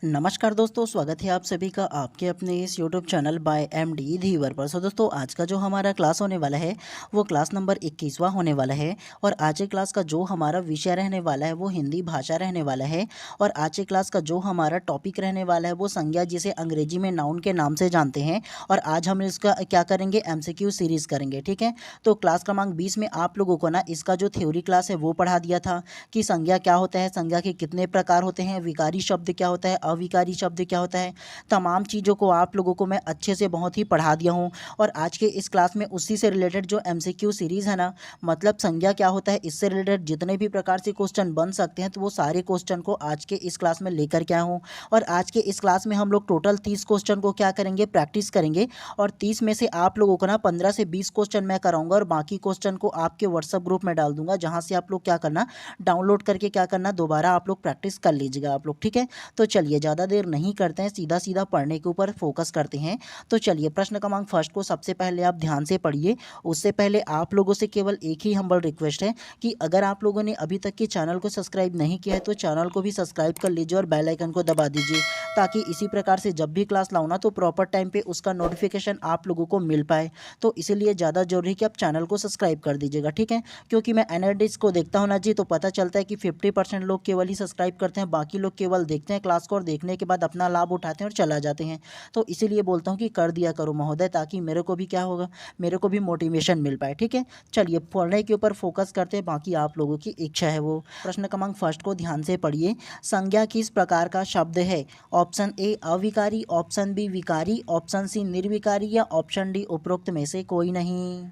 नमस्कार दोस्तों, स्वागत है आप सभी का आपके अपने इस यूट्यूब चैनल बाय एमडी धीवर पर। सो दोस्तों, आज का जो हमारा क्लास होने वाला है वो क्लास नंबर 21वां होने वाला है। और आज के क्लास का जो हमारा विषय रहने वाला है वो हिंदी भाषा रहने वाला है। और आज के क्लास का जो हमारा टॉपिक रहने वाला है वो संज्ञा, जिसे अंग्रेजी में नाउन के नाम से जानते हैं। और आज हम इसका क्या करेंगे, एमसीक्यू सीरीज़ करेंगे, ठीक है। तो क्लास क्रमांक 20 में आप लोगों को ना इसका जो थ्योरी क्लास है वो पढ़ा दिया था कि संज्ञा क्या होता है, संज्ञा के कितने प्रकार होते हैं, विकारी शब्द क्या होता है, अविकारी शब्द क्या होता है। तमाम चीज़ों को आप लोगों को मैं अच्छे से बहुत ही पढ़ा दिया हूँ। और आज के इस क्लास में उसी से रिलेटेड जो एमसीक्यू सीरीज़ है ना, मतलब संज्ञा क्या होता है, इससे रिलेटेड जितने भी प्रकार से क्वेश्चन बन सकते हैं तो वो सारे क्वेश्चन को आज के इस क्लास में लेकर के आया हूँ। और आज के इस क्लास में हम लोग टोटल 30 क्वेश्चन को क्या करेंगे, प्रैक्टिस करेंगे। और 30 में से आप लोगों को ना 15 से 20 क्वेश्चन मैं कराऊंगा और बाकी क्वेश्चन को आपके व्हाट्सएप ग्रुप में डाल दूंगा, जहाँ से आप लोग क्या करना, डाउनलोड करके क्या करना, दोबारा आप लोग प्रैक्टिस कर लीजिएगा आप लोग, ठीक है। तो चलिए ज़्यादा देर नहीं करते हैं, सीधा सीधा पढ़ने के ऊपर फोकस करते हैं। तो चलिए प्रश्न क्रमांक फर्स्ट को सबसे पहले आप ध्यान से पढ़िए। उससे पहले आप लोगों से केवल एक ही हम्बल रिक्वेस्ट है कि अगर आप लोगों ने अभी तक के चैनल को सब्सक्राइब नहीं किया है तो चैनल को भी सब्सक्राइब कर लीजिए और बेल आइकन को दबा दीजिए, ताकि इसी प्रकार से जब भी क्लास लाऊं ना तो प्रॉपर टाइम पे उसका नोटिफिकेशन आप लोगों को मिल पाए। तो इसीलिए ज़्यादा जरूरी है कि आप चैनल को सब्सक्राइब कर दीजिएगा, ठीक है। क्योंकि मैं एनालिटिक्स को देखता हूँ ना जी, तो पता चलता है कि 50% लोग केवल ही सब्सक्राइब करते हैं, बाकी लोग केवल देखते हैं क्लास को और देखने के बाद अपना लाभ उठाते हैं और चला जाते हैं। तो इसीलिए बोलता हूँ कि कर दिया करो महोदय, ताकि मेरे को भी क्या होगा, मेरे को भी मोटिवेशन मिल पाए, ठीक है। चलिए पढ़ने के ऊपर फोकस करते हैं, बाकी आप लोगों की इच्छा है वो। प्रश्न क्रमांक फर्स्ट को ध्यान से पढ़िए। संज्ञा किस प्रकार का शब्द है? ऑप्शन ए अविकारी, ऑप्शन बी विकारी, ऑप्शन सी निर्विकारी या ऑप्शन डी उपरोक्त में से कोई नहीं।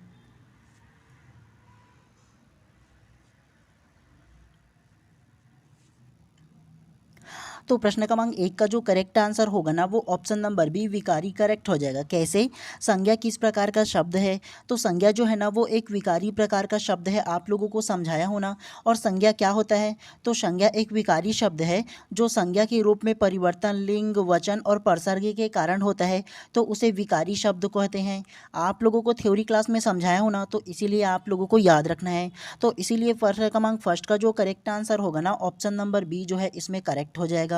तो प्रश्न क्रमांक 1 का जो करेक्ट आंसर होगा ना वो ऑप्शन नंबर बी विकारी करेक्ट हो जाएगा। कैसे? संज्ञा किस प्रकार का शब्द है? तो संज्ञा जो है ना वो एक विकारी प्रकार का शब्द है, आप लोगों को समझाया होना। और संज्ञा क्या होता है? तो संज्ञा एक विकारी शब्द है जो संज्ञा के रूप में परिवर्तन लिंग, वचन और प्रसर्ग के कारण होता है, तो उसे विकारी शब्द कहते हैं। आप लोगों को थ्योरी क्लास में समझाया होना, तो इसीलिए आप लोगों को याद रखना है। तो इसीलिए प्रश्न क्रमांक फर्स्ट का जो करेक्ट आंसर होगा ना ऑप्शन नंबर बी जो है इसमें करेक्ट हो जाएगा।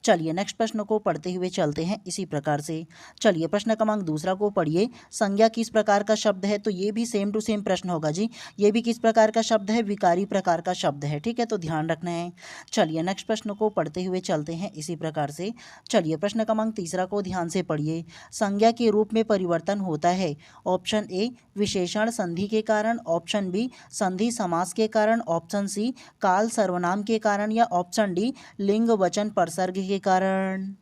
चलिए नेक्स्ट प्रश्न को पढ़ते हुए चलते हैं इसी प्रकार से। चलिए प्रश्न क्रमांक दूसरा को पढ़िए। संज्ञा किस प्रकार का शब्द है? तो ये भी सेम टू सेम प्रश्न होगा जी। ये भी किस प्रकार का शब्द है? विकारी प्रकार का शब्द है, ठीक है, तो ध्यान रखना है। चलिए नेक्स्ट प्रश्न को पढ़ते हुए चलते हैं इसी प्रकार से। चलिए प्रश्न क्रमांक तीसरा को ध्यान से पढ़िए। संज्ञा के रूप में परिवर्तन होता है। ऑप्शन ए विशेषण संधि के कारण, ऑप्शन बी संधि समास के कारण, ऑप्शन सी काल सर्वनाम के कारण या ऑप्शन डी लिंग वचन प्रसर्ग के कारण।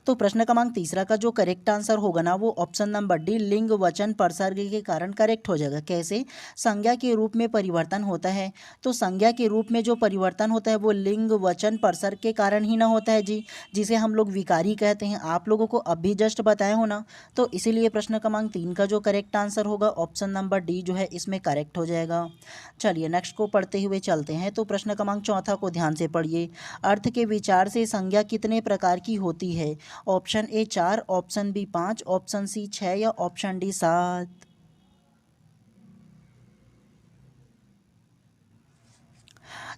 तो प्रश्न क्रमांक तीसरा का जो करेक्ट आंसर होगा ना वो ऑप्शन नंबर डी लिंग वचन प्रसर्ग के कारण करेक्ट हो जाएगा। कैसे? संज्ञा के रूप में परिवर्तन होता है, तो संज्ञा के रूप में जो परिवर्तन होता है वो लिंग वचन प्रसर्ग के कारण ही ना होता है जी, जिसे हम लोग विकारी कहते हैं। आप लोगों को अभी जस्ट बताया हो ना, तो इसीलिए प्रश्न क्रमांक 3 का जो करेक्ट आंसर होगा ऑप्शन नंबर डी जो है इसमें करेक्ट हो जाएगा। चलिए नेक्स्ट को पढ़ते हुए चलते हैं। तो प्रश्न क्रमांक चौथा को ध्यान से पढ़िए। अर्थ के विचार से संज्ञा कितने प्रकार की होती है? Option A 4, option B 5, option C 6 या ऑप्शन डी 7।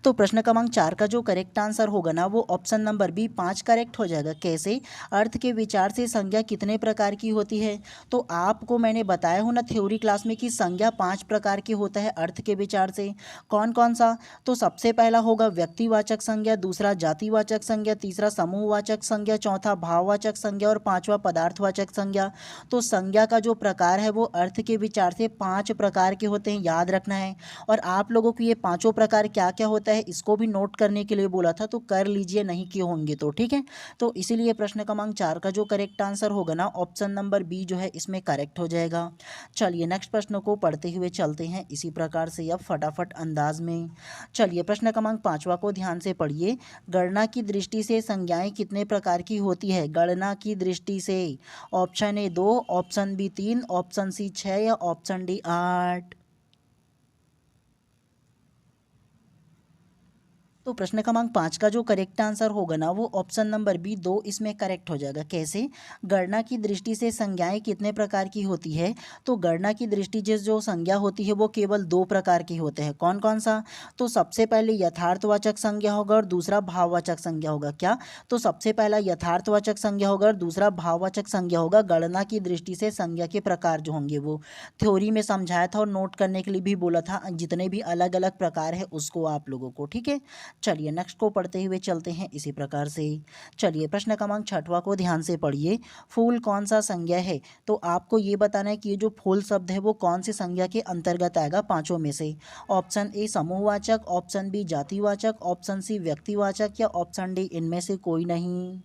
तो प्रश्न क्रमांक 4 का जो करेक्ट आंसर होगा ना वो ऑप्शन नंबर बी 5 करेक्ट हो जाएगा। कैसे? अर्थ के विचार से संज्ञा कितने प्रकार की होती है? तो आपको मैंने बताया हो ना थ्योरी क्लास में कि संज्ञा 5 प्रकार की होता है अर्थ के विचार से। कौन कौन सा? तो सबसे पहला होगा व्यक्तिवाचक संज्ञा, दूसरा जातिवाचक संज्ञा, तीसरा समूहवाचक संज्ञा, चौथा भाववाचक संज्ञा और पांचवा पदार्थवाचक संज्ञा। तो संज्ञा का जो प्रकार है वो अर्थ के विचार से 5 प्रकार के होते हैं, याद रखना है। और आप लोगों को ये पांचों प्रकार क्या क्या होता है इसको भी नोट करने के लिए बोला था, तो कर लीजिए नहीं किए होंगे तो, ठीक है। तो इसीलिए प्रश्न क्रमांक 4 का जो करेक्ट आंसर होगा ना ऑप्शन नंबर बी जो है इसमें करेक्ट हो जाएगा। चलिए नेक्स्ट प्रश्न को पढ़ते हुए चलते हैं इसी प्रकार से अब फटाफट अंदाज में। चलिए प्रश्न क्रमांक 5वां को ध्यान से पढ़िए। गणना की दृष्टि से संज्ञाएं कितने प्रकार की होती है? गणना की दृष्टि से option A 2, option B 3, option C 6 या ऑप्शन डी 8। तो प्रश्न क्रमांक 5 का जो करेक्ट आंसर होगा ना वो ऑप्शन नंबर बी 2 इसमें करेक्ट हो जाएगा। कैसे? गणना की दृष्टि से संज्ञाएं कितने प्रकार की होती है? तो गणना की दृष्टि से जो संज्ञा होती है वो केवल 2 प्रकार की होते हैं। कौन कौन सा? तो सबसे पहले यथार्थवाचक संज्ञा होगा और दूसरा भाववाचक संज्ञा होगा। क्या? तो सबसे पहला यथार्थवाचक संज्ञा होगा और दूसरा भाववाचक संज्ञा होगा। गणना की दृष्टि से संज्ञा के प्रकार जो होंगे वो थ्योरी में समझाया था और नोट करने के लिए भी बोला था, जितने भी अलग अलग प्रकार है उसको आप लोगों को। ठीक है, चलिए नेक्स्ट को पढ़ते हुए चलते हैं इसी प्रकार से। चलिए प्रश्न क्रमांक 6वां को ध्यान से पढ़िए। फूल कौन सा संज्ञा है? तो आपको ये बताना है कि ये जो फूल शब्द है वो कौन सी संज्ञा के अंतर्गत आएगा पांचों में से। ऑप्शन ए समूहवाचक, ऑप्शन बी जातिवाचक, ऑप्शन सी व्यक्तिवाचक या ऑप्शन डी इनमें से कोई नहीं।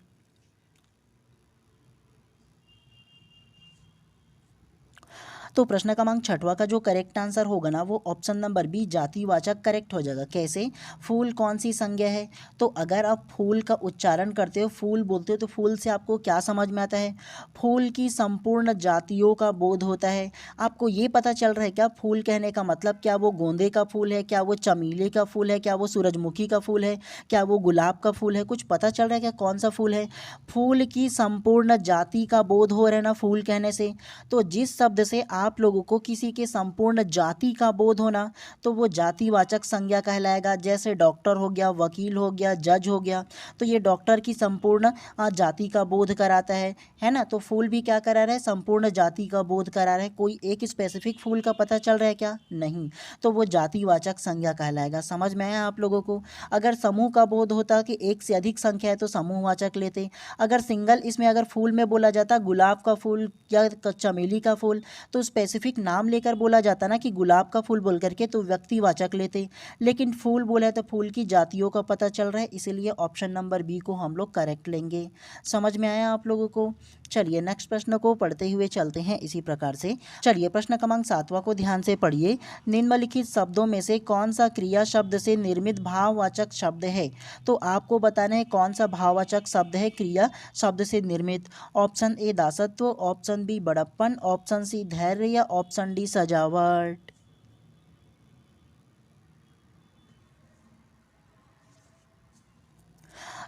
तो प्रश्न क्रमांक 6वां का जो करेक्ट आंसर होगा ना वो ऑप्शन नंबर बी जातिवाचक करेक्ट हो जाएगा। कैसे? फूल कौन सी संज्ञा है? तो अगर आप फूल का उच्चारण करते हो, फूल बोलते हो, तो फूल से आपको क्या समझ में आता है? फूल की संपूर्ण जातियों का बोध होता है। आपको ये पता चल रहा है क्या फूल कहने का मतलब? क्या वो गोंदे का फूल है, क्या वो चमेली का फूल है, क्या वो सूरजमुखी का फूल है, क्या वो गुलाब का फूल है? कुछ पता चल रहा है क्या कौन सा फूल है? फूल की संपूर्ण जाति का बोध हो रहा है ना फूल कहने से। तो जिस शब्द से आप लोगों को किसी के संपूर्ण जाति का बोध होना, तो वो जातिवाचक संज्ञा कहलाएगा। जैसे डॉक्टर हो गया, वकील हो गया, जज हो गया, तो ये डॉक्टर की संपूर्ण जाति का बोध कराता है ना। तो फूल भी क्या करा रहा है? संपूर्ण जाति का बोध करा रहा है। कोई एक स्पेसिफिक फूल का पता चल रहा है क्या? नहीं। तो वो जातिवाचक संज्ञा कहलाएगा। समझ में आया आप लोगों को? अगर समूह का बोध होता कि एक से अधिक संख्या है तो समूहवाचक लेते। अगर सिंगल इसमें अगर फूल में बोला जाता गुलाब का फूल या चमेली का फूल, तो स्पेसिफिक नाम लेकर बोला जाता ना कि गुलाब का फूल बोल करके, तो व्यक्तिवाचक लेते। लेकिन फूल बोला है तो फूल की जातियों का पता चल रहा है, इसीलिए ऑप्शन नंबर बी को हम लोग करेक्ट लेंगे। समझ में आया आप लोगों को? चलिए नेक्स्ट प्रश्न को पढ़ते हुए चलते हैं इसी प्रकार से। चलिए प्रश्न क्रमांक 7वां को ध्यान से पढ़िए। निम्नलिखित शब्दों में से कौन सा क्रिया शब्द से निर्मित भाववाचक शब्द है? तो आपको बताना है कौन सा भाववाचक शब्द है क्रिया शब्द से निर्मित। ऑप्शन ए दासत्व, ऑप्शन बी बड़प्पन, ऑप्शन सी धैर्य या ऑप्शन डी सजावट।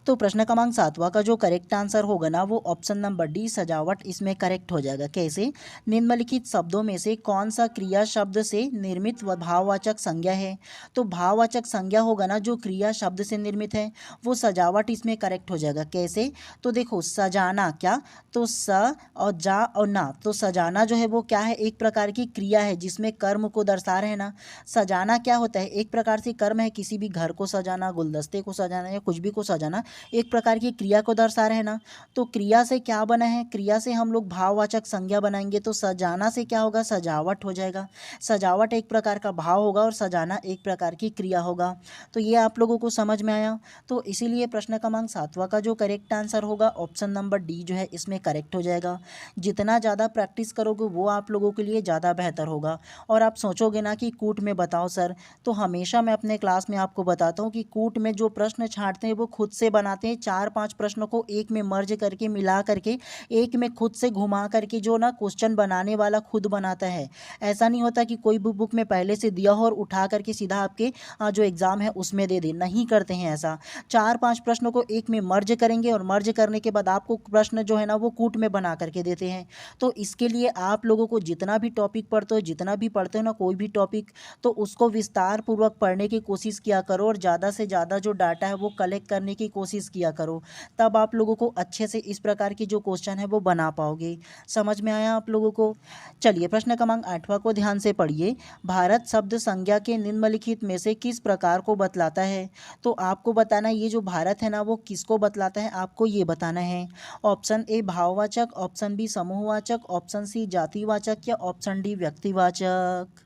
तो प्रश्न क्रमांक 7वां का जो करेक्ट आंसर होगा ना वो ऑप्शन नंबर डी सजावट इसमें करेक्ट हो जाएगा। कैसे? निम्नलिखित शब्दों में से कौन सा क्रिया शब्द से निर्मित व भाववाचक संज्ञा है? तो भाववाचक संज्ञा होगा ना जो क्रिया शब्द से निर्मित है वो सजावट इसमें करेक्ट हो जाएगा। कैसे? तो देखो सजाना, क्या? तो स और जा और ना, तो सजाना जो है वो क्या है? एक प्रकार की क्रिया है जिसमें कर्म को दर्शा रहे हैं ना। सजाना क्या होता है? एक प्रकार से कर्म है, किसी भी घर को सजाना, गुलदस्ते को सजाना या कुछ भी को सजाना एक प्रकार की क्रिया को दर्शा रहे हैं ना। तो क्रिया से क्या बना है? क्रिया से हम लोग भाववाचक संज्ञा बनाएंगे, तो सजाना से क्या होगा? सजावट हो जाएगा। सजावट एक प्रकार का भाव होगा और सजाना एक प्रकार की क्रिया होगा। तो ये आप लोगों को समझ में आया। तो इसीलिए प्रश्न क्रमांक 7वां का जो करेक्ट आंसर होगा ऑप्शन नंबर डी जो है इसमें करेक्ट हो जाएगा। जितना ज़्यादा प्रैक्टिस करोगे वो आप लोगों के लिए ज़्यादा बेहतर होगा। और आप सोचोगे ना कि कूट में बताओ सर, तो हमेशा मैं अपने क्लास में आपको बताता हूँ कि कूट में जो प्रश्न छांटते हैं वो खुद से बनाते हैं। 4-5 प्रश्नों को एक में मर्ज करके मिला करके एक में खुद से घुमा करके जो ना क्वेश्चन बनाने वाला खुद बनाता है। ऐसा नहीं होता कि कोई भी बुक में पहले से दिया हो और उठा करके सीधा आपके जो एग्ज़ाम है उसमें दे दे, नहीं करते हैं ऐसा। 4-5 प्रश्नों को एक में मर्ज करेंगे और मर्ज करने के बाद आपको प्रश्न जो है ना वो कूट में बना करके देते हैं। तो इसके लिए आप लोगों को जितना भी टॉपिक पढ़ते हो, जितना भी पढ़ते हो ना कोई भी टॉपिक, तो उसको विस्तार पूर्वक पढ़ने की कोशिश किया करो और ज़्यादा से ज़्यादा जो डाटा है वो कलेक्ट करने की कोशिश किया करो। तब आप लोगों को अच्छे से इस प्रकार की जो क्वेश्चन है वो बना पाओगे। समझ में आया आप लोगों को? चलिए प्रश्न क्रमांक 8वां को ध्यान से पढ़िए। भारत शब्द संज्ञा के निम्नलिखित में से किस प्रकार को बतलाता है? तो आपको बताना है ये जो भारत है ना वो किसको बतलाता है, आपको ये बताना है। ऑप्शन ए भाववाचक, ऑप्शन बी समूहवाचक, ऑप्शन सी जातिवाचक या ऑप्शन डी व्यक्तिवाचक।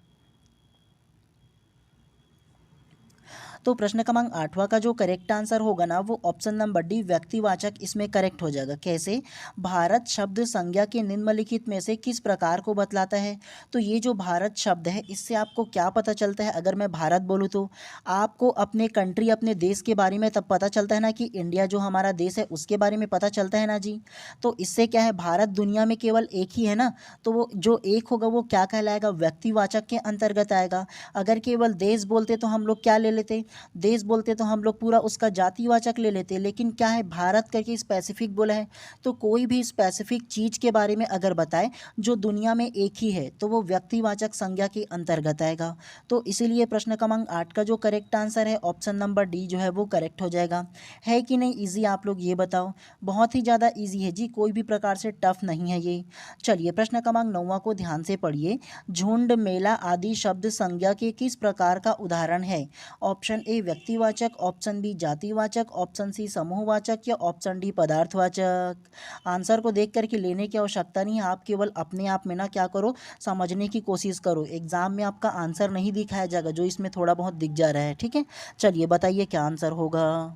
तो प्रश्न क्रमांक 8वां का जो करेक्ट आंसर होगा ना वो ऑप्शन नंबर डी व्यक्तिवाचक इसमें करेक्ट हो जाएगा। कैसे? भारत शब्द संज्ञा के निम्नलिखित में से किस प्रकार को बतलाता है? तो ये जो भारत शब्द है इससे आपको क्या पता चलता है? अगर मैं भारत बोलूँ तो आपको अपने कंट्री, अपने देश के बारे में तब पता चलता है ना कि इंडिया जो हमारा देश है उसके बारे में पता चलता है ना जी। तो इससे क्या है, भारत दुनिया में केवल एक ही है ना, तो वो जो एक होगा वो क्या कहलाएगा? व्यक्तिवाचक के अंतर्गत आएगा। अगर केवल देश बोलते तो हम लोग क्या ले लेते? देश बोलते तो हम लोग पूरा उसका जातिवाचक ले लेते, लेकिन क्या है भारत करके स्पेसिफिक बोला है। तो कोई भी स्पेसिफिक चीज़ के बारे में अगर बताए जो दुनिया में एक ही है तो वो व्यक्तिवाचक संज्ञा के अंतर्गत आएगा। तो इसीलिए प्रश्न क्रमांक 8 का जो करेक्ट आंसर है ऑप्शन नंबर डी जो है वो करेक्ट हो जाएगा। है कि नहीं ईजी, आप लोग ये बताओ। बहुत ही ज़्यादा ईजी है जी, कोई भी प्रकार से टफ नहीं है ये। चलिए प्रश्न क्रमांक 9 को ध्यान से पढ़िए। झुंड, मेला आदि शब्द संज्ञा के किस प्रकार का उदाहरण है? ऑप्शन ए व्यक्तिवाचक, ऑप्शन बी जातिवाचक, ऑप्शन सी समूहवाचक या ऑप्शन डी पदार्थवाचक। आंसर को देख करके लेने की आवश्यकता नहीं है, आप केवल अपने आप में ना क्या करो, समझने की कोशिश करो। एग्जाम में आपका आंसर नहीं दिखाया जाएगा जो इसमें थोड़ा बहुत दिख जा रहा है, ठीक है। चलिए बताइए क्या आंसर होगा।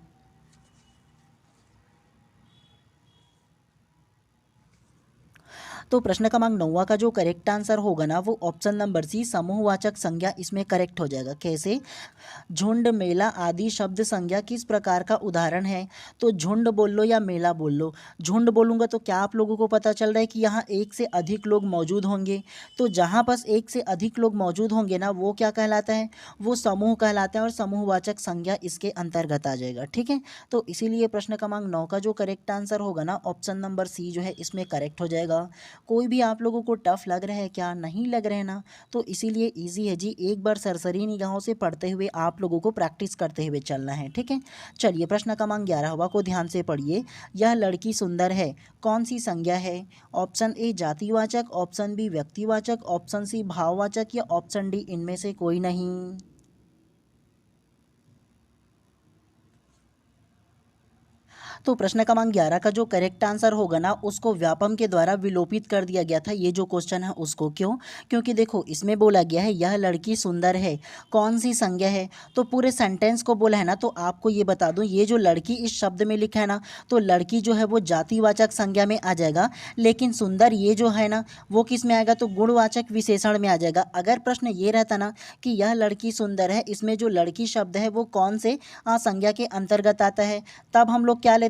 तो प्रश्न क्रमांक 9 का जो करेक्ट आंसर होगा ना वो ऑप्शन नंबर सी समूहवाचक संज्ञा इसमें करेक्ट हो जाएगा। कैसे? झुंड, मेला आदि शब्द संज्ञा किस प्रकार का उदाहरण है? तो झुंड बोल लो या मेला बोल लो, झुंड बोलूँगा तो क्या आप लोगों को पता चल रहा है कि यहाँ एक से अधिक लोग मौजूद होंगे। तो जहाँ बस एक से अधिक लोग मौजूद होंगे ना वो क्या कहलाता है, वो समूह कहलाता है और समूहवाचक संज्ञा इसके अंतर्गत आ जाएगा, ठीक है। तो इसीलिए प्रश्न क्रमांक 9 का जो करेक्ट आंसर होगा ना ऑप्शन नंबर सी जो है इसमें करेक्ट हो जाएगा। कोई भी आप लोगों को टफ लग रहा है क्या? नहीं लग रहे ना, तो इसीलिए इजी है जी। एक बार सरसरी निगाहों से पढ़ते हुए आप लोगों को प्रैक्टिस करते हुए चलना है, ठीक है। चलिए प्रश्न क्रमांक 11 को ध्यान से पढ़िए। यह लड़की सुंदर है कौन सी संज्ञा है? ऑप्शन ए जातिवाचक, ऑप्शन बी व्यक्तिवाचक, ऑप्शन सी भाववाचक या ऑप्शन डी इनमें से कोई नहीं। तो प्रश्न क्रमांक 11 का जो करेक्ट आंसर होगा ना उसको व्यापम के द्वारा विलोपित कर दिया गया था। ये जो क्वेश्चन है उसको क्यों? क्योंकि देखो इसमें बोला गया है यह लड़की सुंदर है कौन सी संज्ञा है, तो पूरे सेंटेंस को बोला है ना। तो आपको ये बता दूं ये जो लड़की इस शब्द में लिखा है ना तो लड़की जो है वो जातिवाचक संज्ञा में आ जाएगा, लेकिन सुंदर ये जो है ना वो किस में आएगा, तो गुणवाचक विशेषण में आ जाएगा। अगर प्रश्न ये रहता ना कि यह लड़की सुंदर है, इसमें जो लड़की शब्द है वो कौन से संज्ञा के अंतर्गत आता है, तब हम लोग क्या लेते,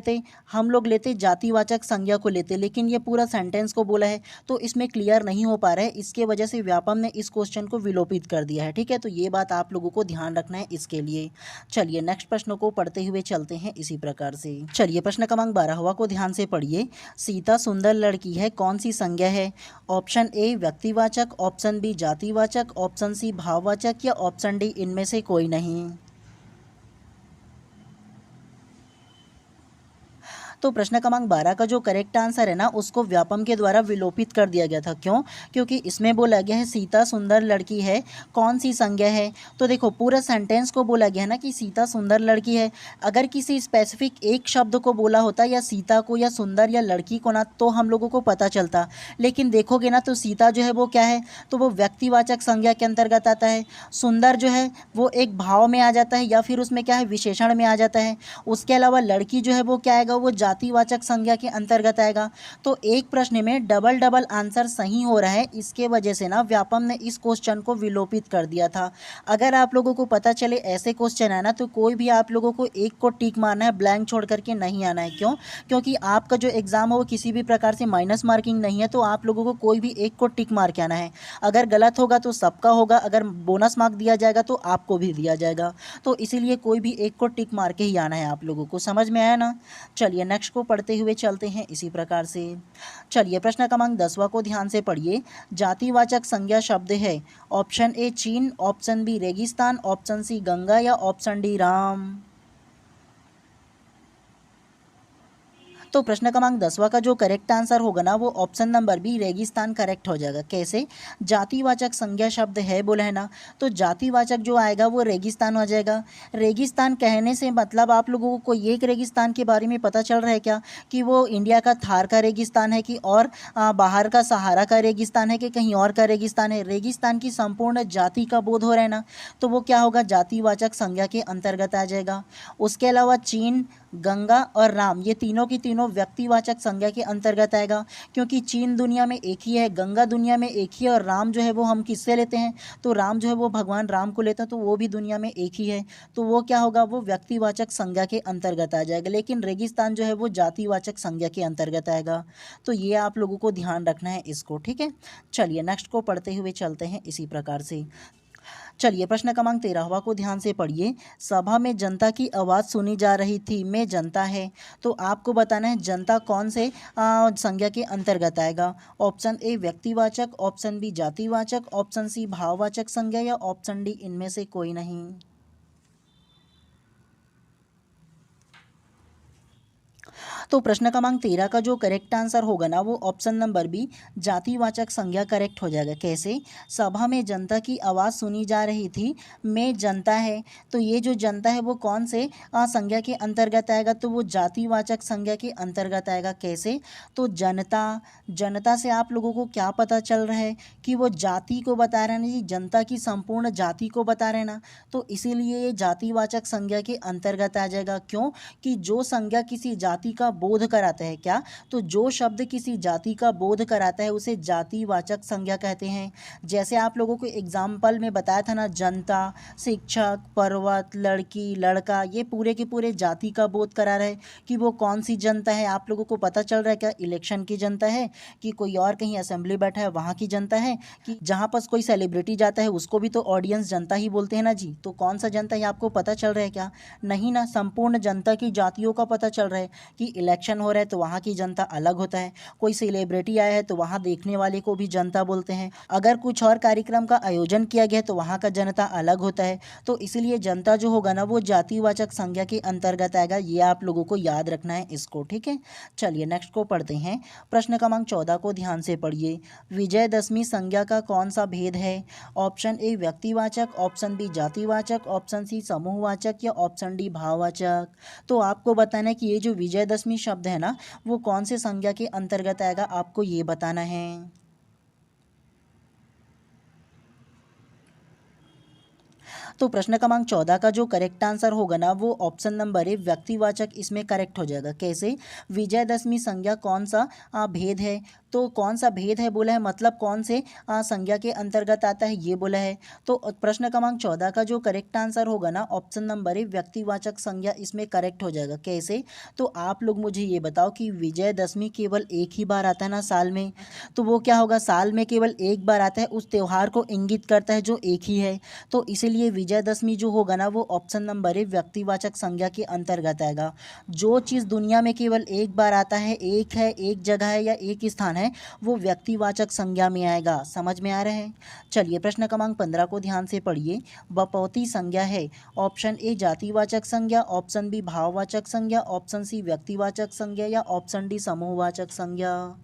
हम लोग लेते जातिवाचक संज्ञा को लेते। लेकिन ये पूरा सेंटेंस को बोला है तो इसमें क्लियर नहीं हो पा रहा है, इसके वजह से व्यापम ने इस क्वेश्चन को विलोपित कर दिया है, ठीक है। तो ये बात आप लोगों को ध्यान रखना है इसके लिए। चलिए नेक्स्ट प्रश्न को पढ़ते हुए चलते हैं इसी प्रकार से। चलिए प्रश्न क्रमांक 12 को ध्यान से पढ़िए। सीता सुंदर लड़की है कौन सी संज्ञा है? ऑप्शन ए व्यक्तिवाचक, ऑप्शन बी जातिवाचक, ऑप्शन सी भाववाचक या ऑप्शन डी इनमें से कोई नहीं। तो प्रश्न क्रमांक 12 का जो करेक्ट आंसर है ना उसको व्यापम के द्वारा विलोपित कर दिया गया था। क्यों? क्योंकि इसमें बोला गया है सीता सुंदर लड़की है कौन सी संज्ञा है। तो देखो पूरा सेंटेंस को बोला गया है ना कि सीता सुंदर लड़की है। अगर किसी स्पेसिफिक एक शब्द को बोला होता या सीता को या सुंदर या लड़की को ना तो हम लोगों को पता चलता, लेकिन देखोगे ना तो सीता जो है वो क्या है, तो वो व्यक्तिवाचक संज्ञा के अंतर्गत आता है। सुंदर जो है वो एक भाव में आ जाता है या फिर उसमें क्या है विशेषण में आ जाता है। उसके अलावा लड़की जो है वो क्या आएगा, वो जातिवाचक संज्ञा के अंतर्गत आएगा। तो एक प्रश्न में डबल डबल आंसर सही हो रहा है, इसके वजह से ना व्यापम ने इस क्वेश्चन को विलोपित कर दिया था। अगर आप लोगों को पता चले ऐसे क्वेश्चन है ना तो कोई भी आप लोगों को एक को टिक मारना है, ब्लैंक छोड़ करके नहीं आना है। क्यों? क्योंकि आपका जो एग्जाम हो वो किसी भी प्रकार से माइनस मार्किंग नहीं है, तो आप लोगों को कोई भी एक को टिक मार के आना है। अगर गलत होगा तो सबका होगा, अगर बोनस मार्क दिया जाएगा तो आपको भी दिया जाएगा। तो इसीलिए कोई भी एक को टिक मार के ही आना है आप लोगों को। समझ में आया ना? चलिए नेक्स्ट को पढ़ते हुए चलते हैं इसी प्रकार से। चलिए प्रश्न क्रमांक 10 को ध्यान से पढ़िए। जातिवाचक संज्ञा शब्द है। ऑप्शन ए चीन, ऑप्शन बी रेगिस्तान, ऑप्शन सी गंगा या ऑप्शन डी राम। तो प्रश्न क्रमांक 10 का जो करेक्ट आंसर होगा ना वो ऑप्शन नंबर बी रेगिस्तान करेक्ट हो जाएगा। कैसे? जातिवाचक संज्ञा शब्द है बोला है ना, तो जातिवाचक जो आएगा वो रेगिस्तान हो जाएगा। रेगिस्तान कहने से मतलब आप लोगों को कोई एक रेगिस्तान के बारे में पता चल रहा है क्या, कि वो इंडिया का थार का रेगिस्तान है कि और बाहर का सहारा का रेगिस्तान है कि कहीं और का रेगिस्तान है? रेगिस्तान की संपूर्ण जाति का बोध हो रहा है ना, तो वो क्या होगा, जातिवाचक संज्ञा के अंतर्गत आ जाएगा। उसके अलावा चीन, गंगा और राम ये तीनों की तीनों व्यक्तिवाचक संज्ञा के अंतर्गत आएगा, क्योंकि चीन दुनिया में एक ही है, गंगा दुनिया में एक ही है और राम जो है वो हम किससे लेते हैं, तो राम जो है वो भगवान राम को लेते हैं, तो वो भी दुनिया में एक ही है। तो वो क्या होगा, वो व्यक्तिवाचक संज्ञा के अंतर्गत आ जाएगा। लेकिन रेगिस्तान जो है वो जातिवाचक संज्ञा के अंतर्गत आएगा। तो ये आप लोगों को ध्यान रखना है इसको, ठीक है। चलिए नेक्स्ट को पढ़ते हुए चलते हैं इसी प्रकार से। चलिए प्रश्न क्रमांक 13वां को ध्यान से पढ़िए। सभा में जनता की आवाज़ सुनी जा रही थी, में जनता है। तो आपको बताना है जनता कौन से संज्ञा के अंतर्गत आएगा। ऑप्शन ए व्यक्तिवाचक, ऑप्शन बी जातिवाचक, ऑप्शन सी भाववाचक संज्ञा या ऑप्शन डी इनमें से कोई नहीं। तो प्रश्न क्रमांक 13 का जो करेक्ट आंसर होगा ना वो ऑप्शन नंबर बी जातिवाचक संज्ञा करेक्ट हो जाएगा। कैसे? सभा में जनता की आवाज़ सुनी जा रही थी, में जनता है। तो ये जो जनता है वो कौन से संज्ञा के अंतर्गत आएगा? तो वो जातिवाचक संज्ञा के अंतर्गत आएगा। कैसे? तो जनता, जनता से आप लोगों को क्या पता चल रहा है कि वो जाति को बता रहे हैं ना जी, जनता की संपूर्ण जाति को बता रहे हैं ना, तो इसीलिए ये जातिवाचक संज्ञा के अंतर्गत आ जाएगा। क्यों? कि जो संज्ञा किसी जाति का बोध कराता है, क्या? तो जो शब्द किसी जाति का बोध कराता है उसे जातिवाचक संज्ञा कहते हैं। जैसे आप लोगों को एग्जाम्पल में बताया था ना, जनता, शिक्षक, पर्वत, लड़की, लड़का, ये पूरे के पूरे जाति का बोध करा रहे कि वो कौन सी जनता है। आप लोगों को पता चल रहा है क्या? इलेक्शन की जनता है, कि कोई और कहीं असेंबली बैठा है वहाँ की जनता है, कि जहाँ पर कोई सेलिब्रिटी जाता है उसको भी तो ऑडियंस जनता ही बोलते हैं ना जी। तो कौन सा जनता है आपको पता चल रहा है क्या? नहीं ना, संपूर्ण जनता की जातियों का पता चल रहा है कि इलेक्शन हो रहा है तो वहाँ की जनता अलग होता है, कोई सेलिब्रिटी आया है तो वहाँ देखने वाले को भी जनता बोलते हैं, अगर कुछ और कार्यक्रम का आयोजन किया गया है तो वहाँ का जनता अलग होता है। तो इसलिए जनता जो होगा ना वो जातिवाचक संज्ञा के अंतर्गत आएगा। ये आप लोगों को याद रखना है इसको, ठीक है। चलिए नेक्स्ट को पढ़ते हैं। प्रश्न क्रमांक 14 को ध्यान से पढ़िए। विजयदशमी संज्ञा का कौन सा भेद है? ऑप्शन ए व्यक्तिवाचक, ऑप्शन बी जातिवाचक, ऑप्शन सी समूहवाचक या ऑप्शन डी भाववाचक। तो आपको बताना है कि ये जो विजयदशमी शब्द है ना वो कौन से संज्ञा के अंतर्गत आएगा, आपको ये बताना है। तो प्रश्न क्रमांक 14 का जो करेक्ट आंसर होगा ना वो ऑप्शन नंबर ए व्यक्तिवाचक इसमें करेक्ट हो जाएगा। कैसे? विजयदशमी संज्ञा कौन सा भेद है? तो कौन सा भेद है बोला है, मतलब कौन से संज्ञा के अंतर्गत आता है ये बोला है। तो प्रश्न क्रमांक 14 का जो करेक्ट आंसर होगा ना ऑप्शन नंबर ए व्यक्तिवाचक संज्ञा इसमें करेक्ट हो जाएगा। कैसे? तो आप लोग मुझे ये बताओ कि विजयदशमी केवल एक ही बार आता है ना साल में, तो वो क्या होगा, साल में केवल एक बार आता है, उस त्यौहार को इंगित करता है जो एक ही है। तो इसीलिए विजयदशमी जो होगा ना वो ऑप्शन नंबर ए व्यक्तिवाचक संज्ञा के अंतर्गत आएगा। जो चीज़ दुनिया में केवल एक बार आता है, एक है, एक जगह है या एक स्थान है, वो व्यक्तिवाचक संज्ञा में आएगा। समझ में आ रहा है? चलिए प्रश्न क्रमांक 15 को ध्यान से पढ़िए। बपौती संज्ञा है। ऑप्शन ए जातिवाचक संज्ञा, ऑप्शन बी भाववाचक संज्ञा, ऑप्शन सी व्यक्तिवाचक संज्ञा या ऑप्शन डी समूहवाचक संज्ञा।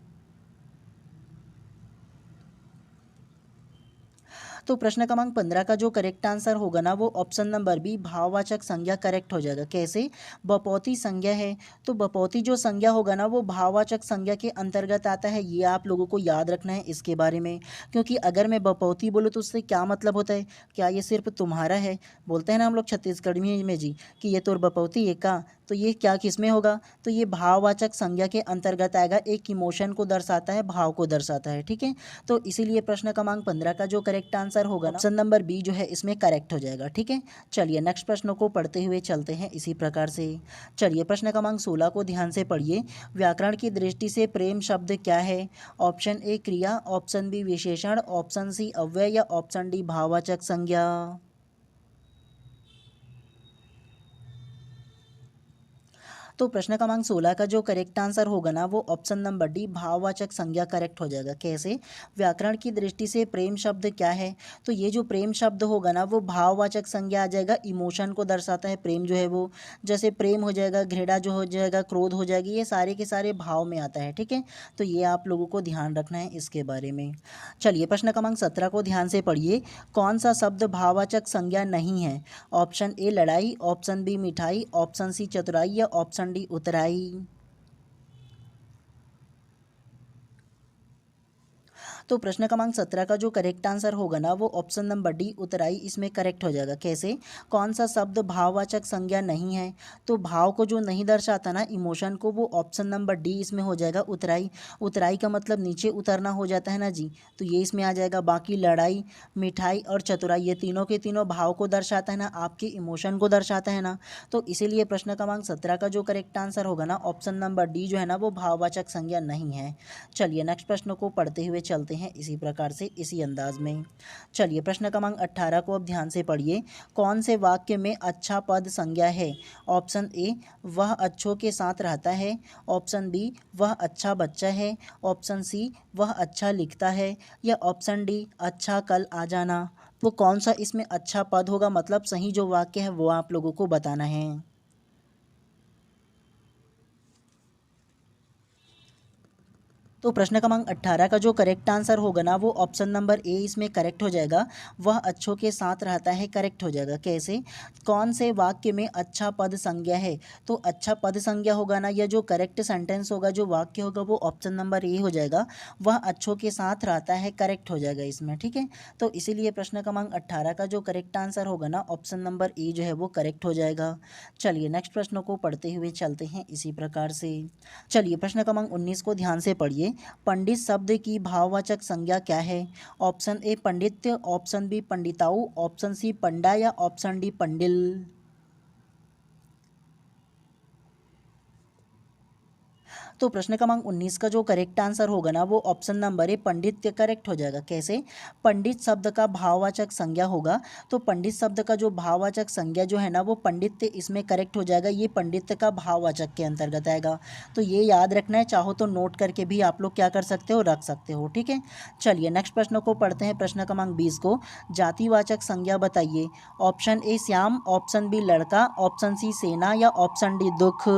तो प्रश्न क्रमांक 15 का जो करेक्ट आंसर होगा ना वो ऑप्शन नंबर बी भाववाचक संज्ञा करेक्ट हो जाएगा। कैसे? बपौती संज्ञा है, तो बपौती जो संज्ञा होगा ना वो भाववाचक संज्ञा के अंतर्गत आता है। ये आप लोगों को याद रखना है इसके बारे में, क्योंकि अगर मैं बपौती बोलूँ तो उससे क्या मतलब होता है? क्या ये सिर्फ तुम्हारा है? बोलते हैं ना हम लोग छत्तीसगढ़ में जी कि ये तोर बपौती है का, तो ये क्या किस में होगा? तो ये भाववाचक संज्ञा के अंतर्गत आएगा। एक इमोशन को दर्शाता है, भाव को दर्शाता है, ठीक है। तो इसीलिए प्रश्न क्रमांक 15 का जो करेक्ट आंसर होगा ना ऑप्शन नंबर बी जो है इसमें करेक्ट हो जाएगा, ठीक है। चलिए नेक्स्ट प्रश्न को पढ़ते हुए चलते हैं इसी प्रकार से। चलिए प्रश्न क्रमांक 16 को ध्यान से पढ़िए। व्याकरण की दृष्टि से प्रेम शब्द क्या है? ऑप्शन ए क्रिया, ऑप्शन बी विशेषण, ऑप्शन सी अव्यय या ऑप्शन डी भाववाचक संज्ञा। तो प्रश्न क्रमांक 16 का जो करेक्ट आंसर होगा ना वो ऑप्शन नंबर डी भाववाचक संज्ञा करेक्ट हो जाएगा। कैसे? व्याकरण की दृष्टि से प्रेम शब्द क्या है? तो ये जो प्रेम शब्द होगा ना वो भाववाचक संज्ञा आ जाएगा। इमोशन को दर्शाता है प्रेम जो है वो, जैसे प्रेम हो जाएगा, घृणा जो हो जाएगा, क्रोध हो जाएगी, ये सारे के सारे भाव में आता है, ठीक है। तो ये आप लोगों को ध्यान रखना है इसके बारे में। चलिए प्रश्न क्रमांक 17 को ध्यान से पढ़िए। कौन सा शब्द भाववाचक संज्ञा नहीं है? ऑप्शन ए लड़ाई, ऑप्शन बी मिठाई, ऑप्शन सी चतुराई या ऑप्शन डी उतराई। तो प्रश्न क्रमांक 17 का जो करेक्ट आंसर होगा ना वो ऑप्शन नंबर डी उतराई इसमें करेक्ट हो जाएगा। कैसे? कौन सा शब्द भाववाचक संज्ञा नहीं है? तो भाव को जो नहीं दर्शाता ना, इमोशन को, वो ऑप्शन नंबर डी इसमें हो जाएगा उतराई। उतराई का मतलब नीचे उतरना हो जाता है ना जी, तो ये इसमें आ जाएगा। बाकी लड़ाई, मिठाई और चतुराई ये तीनों के तीनों भाव को दर्शाता है ना, आपके इमोशन को दर्शाता है ना। तो इसीलिए प्रश्न क्रमांक 17 का जो करेक्ट आंसर होगा ना ऑप्शन नंबर डी जो है ना वो भाववाचक संज्ञा नहीं है। चलिए नेक्स्ट प्रश्न को पढ़ते हुए चलते हैं इसी प्रकार से, इसी अंदाज में। चलिए प्रश्न क्रमांक 18 को अब ध्यान से पढ़िए। कौन से वाक्य में अच्छा पद संज्ञा है? ऑप्शन ए, वह अच्छों के साथ रहता है। ऑप्शन बी, वह अच्छा बच्चा है। ऑप्शन सी, वह अच्छा लिखता है। या ऑप्शन डी, अच्छा कल आ जाना। तो कौन सा इसमें अच्छा पद होगा, मतलब सही जो वाक्य है वो आप लोगों को बताना है। तो प्रश्न क्रमांक 18 का जो करेक्ट आंसर होगा ना वो ऑप्शन नंबर ए इसमें करेक्ट हो जाएगा। वह अच्छों के साथ रहता है करेक्ट हो जाएगा। कैसे? कौन से वाक्य में अच्छा पद संज्ञा है? तो अच्छा पद संज्ञा होगा ना, या जो करेक्ट सेंटेंस होगा, जो वाक्य होगा, वो ऑप्शन नंबर ए हो जाएगा। वह अच्छों के साथ रहता है करेक्ट हो जाएगा इसमें, ठीक है। तो इसीलिए प्रश्न क्रमांक 18 का जो करेक्ट आंसर होगा ना ऑप्शन नंबर ए जो है वो करेक्ट हो जाएगा। चलिए नेक्स्ट प्रश्न को पढ़ते हुए चलते हैं इसी प्रकार से। चलिए प्रश्न क्रमांक 19 को ध्यान से पढ़िए। पंडित शब्द की भाववाचक संज्ञा क्या है? ऑप्शन ए पंडित्य, ऑप्शन बी पंडिताऊ, ऑप्शन सी पंडा या ऑप्शन डी पंडिल। तो प्रश्न क्रमांक 19 का जो करेक्ट आंसर होगा ना वो ऑप्शन नंबर ए पंडित्य करेक्ट हो जाएगा। कैसे? पंडित शब्द का भाववाचक संज्ञा होगा, तो पंडित शब्द का जो भाववाचक संज्ञा जो है ना वो पंडित्य इसमें करेक्ट हो जाएगा। ये पंडित्य का भाववाचक के अंतर्गत आएगा। तो ये याद रखना है, चाहो तो नोट करके भी आप लोग क्या कर सकते हो, रख सकते हो, ठीक है। चलिए नेक्स्ट प्रश्न को पढ़ते हैं, प्रश्न क्रमांक 20 को। जातिवाचक संज्ञा बताइए। Option A Shyam, option B लड़का, ऑप्शन सी सेना या ऑप्शन डी दुख।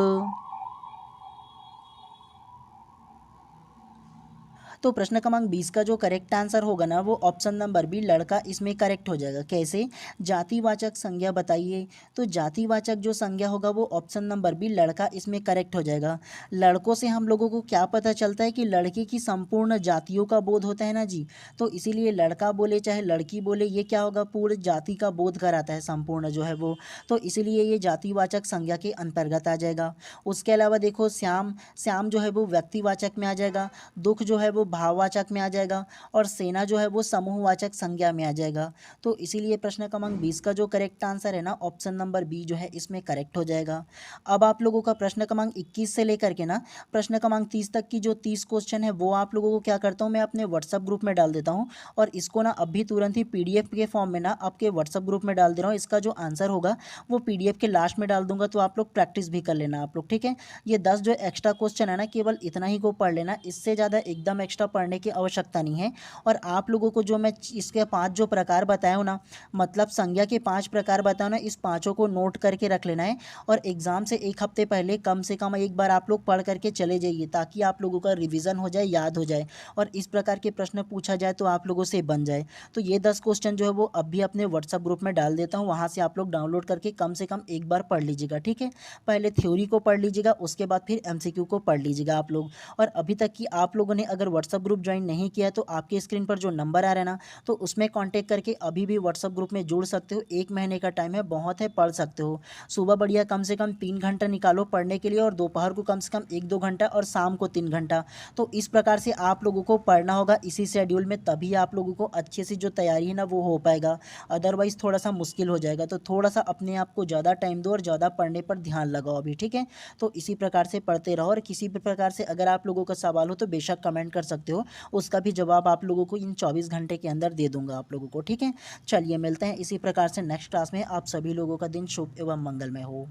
तो प्रश्न क्रमांक 20 का जो करेक्ट आंसर होगा ना वो ऑप्शन नंबर बी लड़का इसमें करेक्ट हो जाएगा। कैसे? जातिवाचक संज्ञा बताइए। तो जातिवाचक जो संज्ञा होगा वो ऑप्शन नंबर बी लड़का इसमें करेक्ट हो जाएगा। लड़कों से हम लोगों को क्या पता चलता है कि लड़के की संपूर्ण जातियों का बोध होता है ना जी। तो इसीलिए लड़का बोले चाहे लड़की बोले, ये क्या होगा, पूर्ण जाति का बोध कराता है संपूर्ण जो है वो। तो इसीलिए ये जातिवाचक संज्ञा के अंतर्गत आ जाएगा। उसके अलावा देखो श्याम, श्याम जो है वो व्यक्तिवाचक में आ जाएगा। दुख जो है वो भाववाचक में आ जाएगा। और सेना जो है वो समूहवाचक संज्ञा में आ जाएगा। तो इसीलिए प्रश्न क्रमांक 20 का जो करेक्ट आंसर है ना ऑप्शन नंबर बी जो है इसमें करेक्ट हो जाएगा। अब आप लोगों का प्रश्न क्रमांक 21 से लेकर के ना प्रश्न क्रमांक 30 तक की जो 30 क्वेश्चन है वो आप लोगों को क्या करता हूँ, मैं अपने व्हाट्सअप ग्रुप में डाल देता हूँ। और इसको ना अभी तुरंत ही PDF के फॉर्म में ना आपके व्हाट्सअप ग्रुप में डाल दे रहा हूँ। इसका जो आंसर होगा वो PDF के लास्ट में डाल दूंगा, तो आप लोग प्रैक्टिस भी कर लेना आप लोग, ठीक है। ये 10 जो एक्स्ट्रा क्वेश्चन है ना केवल इतना ही को पढ़ लेना, इससे ज़्यादा एकदम एक्स्ट्रा पढ़ने की आवश्यकता नहीं है। और आप लोगों को जो मैं इसके 5 जो प्रकार बताया हूँ ना, मतलब संज्ञा के 5 प्रकार बताया ना, इस पाँचों को नोट करके रख लेना है। और एग्ज़ाम से एक हफ्ते पहले कम से कम एक बार आप लोग पढ़ करके चले जाइए, ताकि आप लोगों का रिवीजन हो जाए, याद हो जाए, और इस प्रकार के प्रश्न पूछा जाए तो आप लोगों से बन जाए। तो ये 10 क्वेश्चन जो है वो अभी अपने व्हाट्सअप ग्रुप में डाल देता हूँ, वहाँ से आप लोग डाउनलोड करके कम से कम एक बार पढ़ लीजिएगा, ठीक है। पहले थ्योरी को पढ़ लीजिएगा, उसके बाद फिर MCQ को पढ़ लीजिएगा आप लोग। और अभी तक कि आप लोगों ने अगर व्हाट्सअप ग्रुप ज्वाइन नहीं किया तो आपके स्क्रीन पर जो नंबर आ रहा है ना, तो उसमें कांटेक्ट करके अभी भी व्हाट्सअप ग्रुप में जुड़ सकते हो। 1 महीने का टाइम है, बहुत है, पढ़ सकते हो। सुबह बढ़िया कम से कम 3 घंटा निकालो पढ़ने के लिए, और दोपहर को कम से कम 1-2 घंटा, और शाम को 3 घंटा। तो इस प्रकार से आप लोगों को पढ़ना होगा इसी शेड्यूल में, तभी आप लोगों को अच्छे से जो तैयारी है ना वो हो पाएगा। अदरवाइज़ थोड़ा सा मुश्किल हो जाएगा। तो थोड़ा सा अपने आप को ज़्यादा टाइम दो और ज़्यादा पढ़ने पर ध्यान लगाओ अभी, ठीक है। तो इसी प्रकार से पढ़ते रहो, और किसी भी प्रकार से अगर आप लोगों का सवाल हो तो बेशक कमेंट कर सकते हो, उसका भी जवाब आप लोगों को इन 24 घंटे के अंदर दे दूंगा आप लोगों को, ठीक है। चलिए मिलते हैं इसी प्रकार से नेक्स्ट क्लास में। आप सभी लोगों का दिन शुभ एवं मंगलमय हो।